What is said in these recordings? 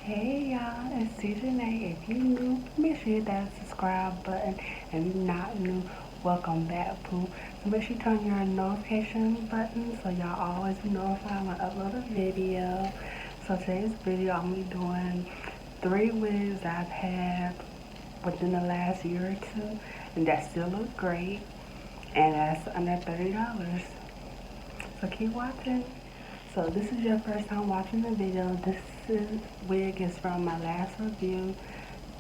Hey y'all, it's C.Janeè. If you new, make sure you hit that subscribe button. If you're not new, welcome back, poo. So make sure you turn your notification button so y'all always be notified when I upload a video. So today's video, I'm gonna be doing 3 wigs I've had within the last year or two, and that still look great, and that's under $30. So keep watching. So this is your first time watching the video. Wig is from my last review,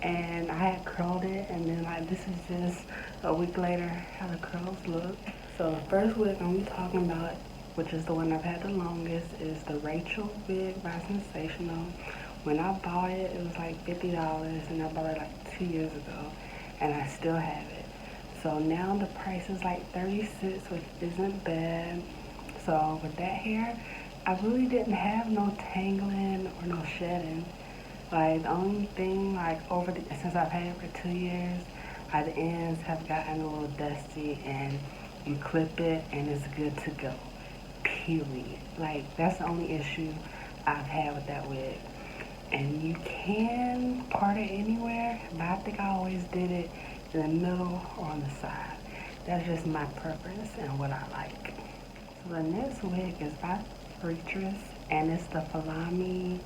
and I had curled it, and then like this is just a week later how the curls look. So the first wig I'm gonna be talking about, which is the one I've had the longest, is the Rachel wig by Sensational. When I bought it, it was like $50, and I bought it like 2 years ago, and I still have it. So now the price is like 36, which isn't bad. So with that hair, I really didn't have no tangling or no shedding. Like the only thing, like since I've had it for 2 years, the ends have gotten a little dusty, and you clip it and it's good to go. Period. Like that's the only issue I've had with that wig. And you can part it anywhere, but I think I always did it in the middle or on the side. That's just my preference and what I like. So the next wig is by Freatress, and it's the Falami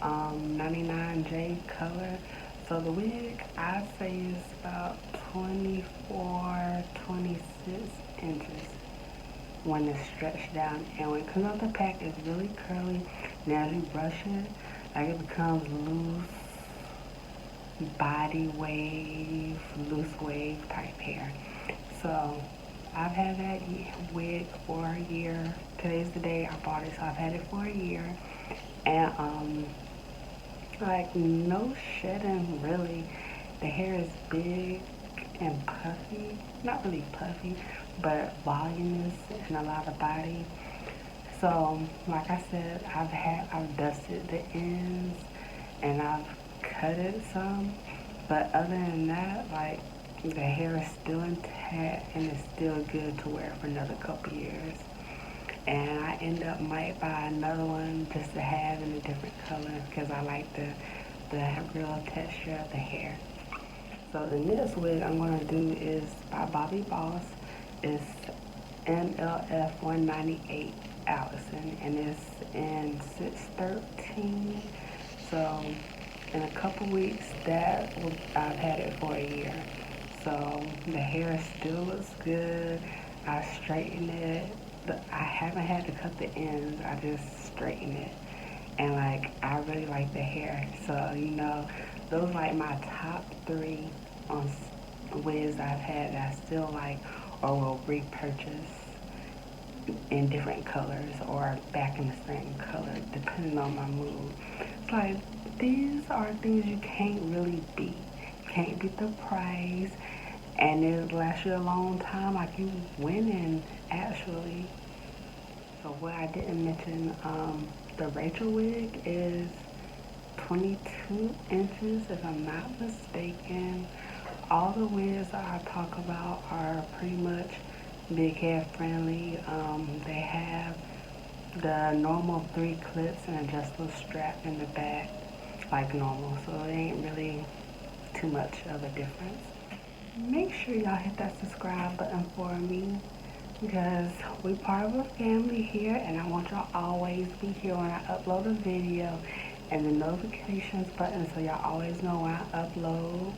99J color. So the wig I'd say is about 24, 26 inches when it's stretched down, and when it comes out the pack, it's really curly. And as you brush it, like it becomes loose body wave, loose wave type hair. So I've had that wig for a year. Today's the day I bought it, so I've had it for a year. And like no shedding really. The hair is big and puffy. Not really puffy, but voluminous and a lot of body. So like I said, I've dusted the ends and I've cut it some. But other than that, like the hair is still intact and it's still good to wear for another couple years. And I end up might buy another one just to have in a different color because I like the real texture of the hair. So the next wig I'm gonna do is by Bobbi Boss. It's MLF 198 Allison, and it's in 613. So in a couple weeks, I've had it for a year. So the hair still looks good. I straighten it. I haven't had to cut the ends. I just straighten it. And like, I really like the hair. So, those like my top 3 on wigs I've had that I still like or will repurchase in different colors or back in the same color depending on my mood. It's like these are things you can't really beat. You can't beat the price, and it lasts you a long time. Like you winning actually. So what I didn't mention, the Rachel wig is 22 inches if I'm not mistaken. All the wigs that I talk about are pretty much big head friendly. They have the normal 3 clips and adjustable strap in the back like normal, so it ain't really too much of a difference. Make sure y'all hit that subscribe button for me because we part of a family here, and I want y'all always be here when I upload a video, and the notifications button so y'all always know when I upload.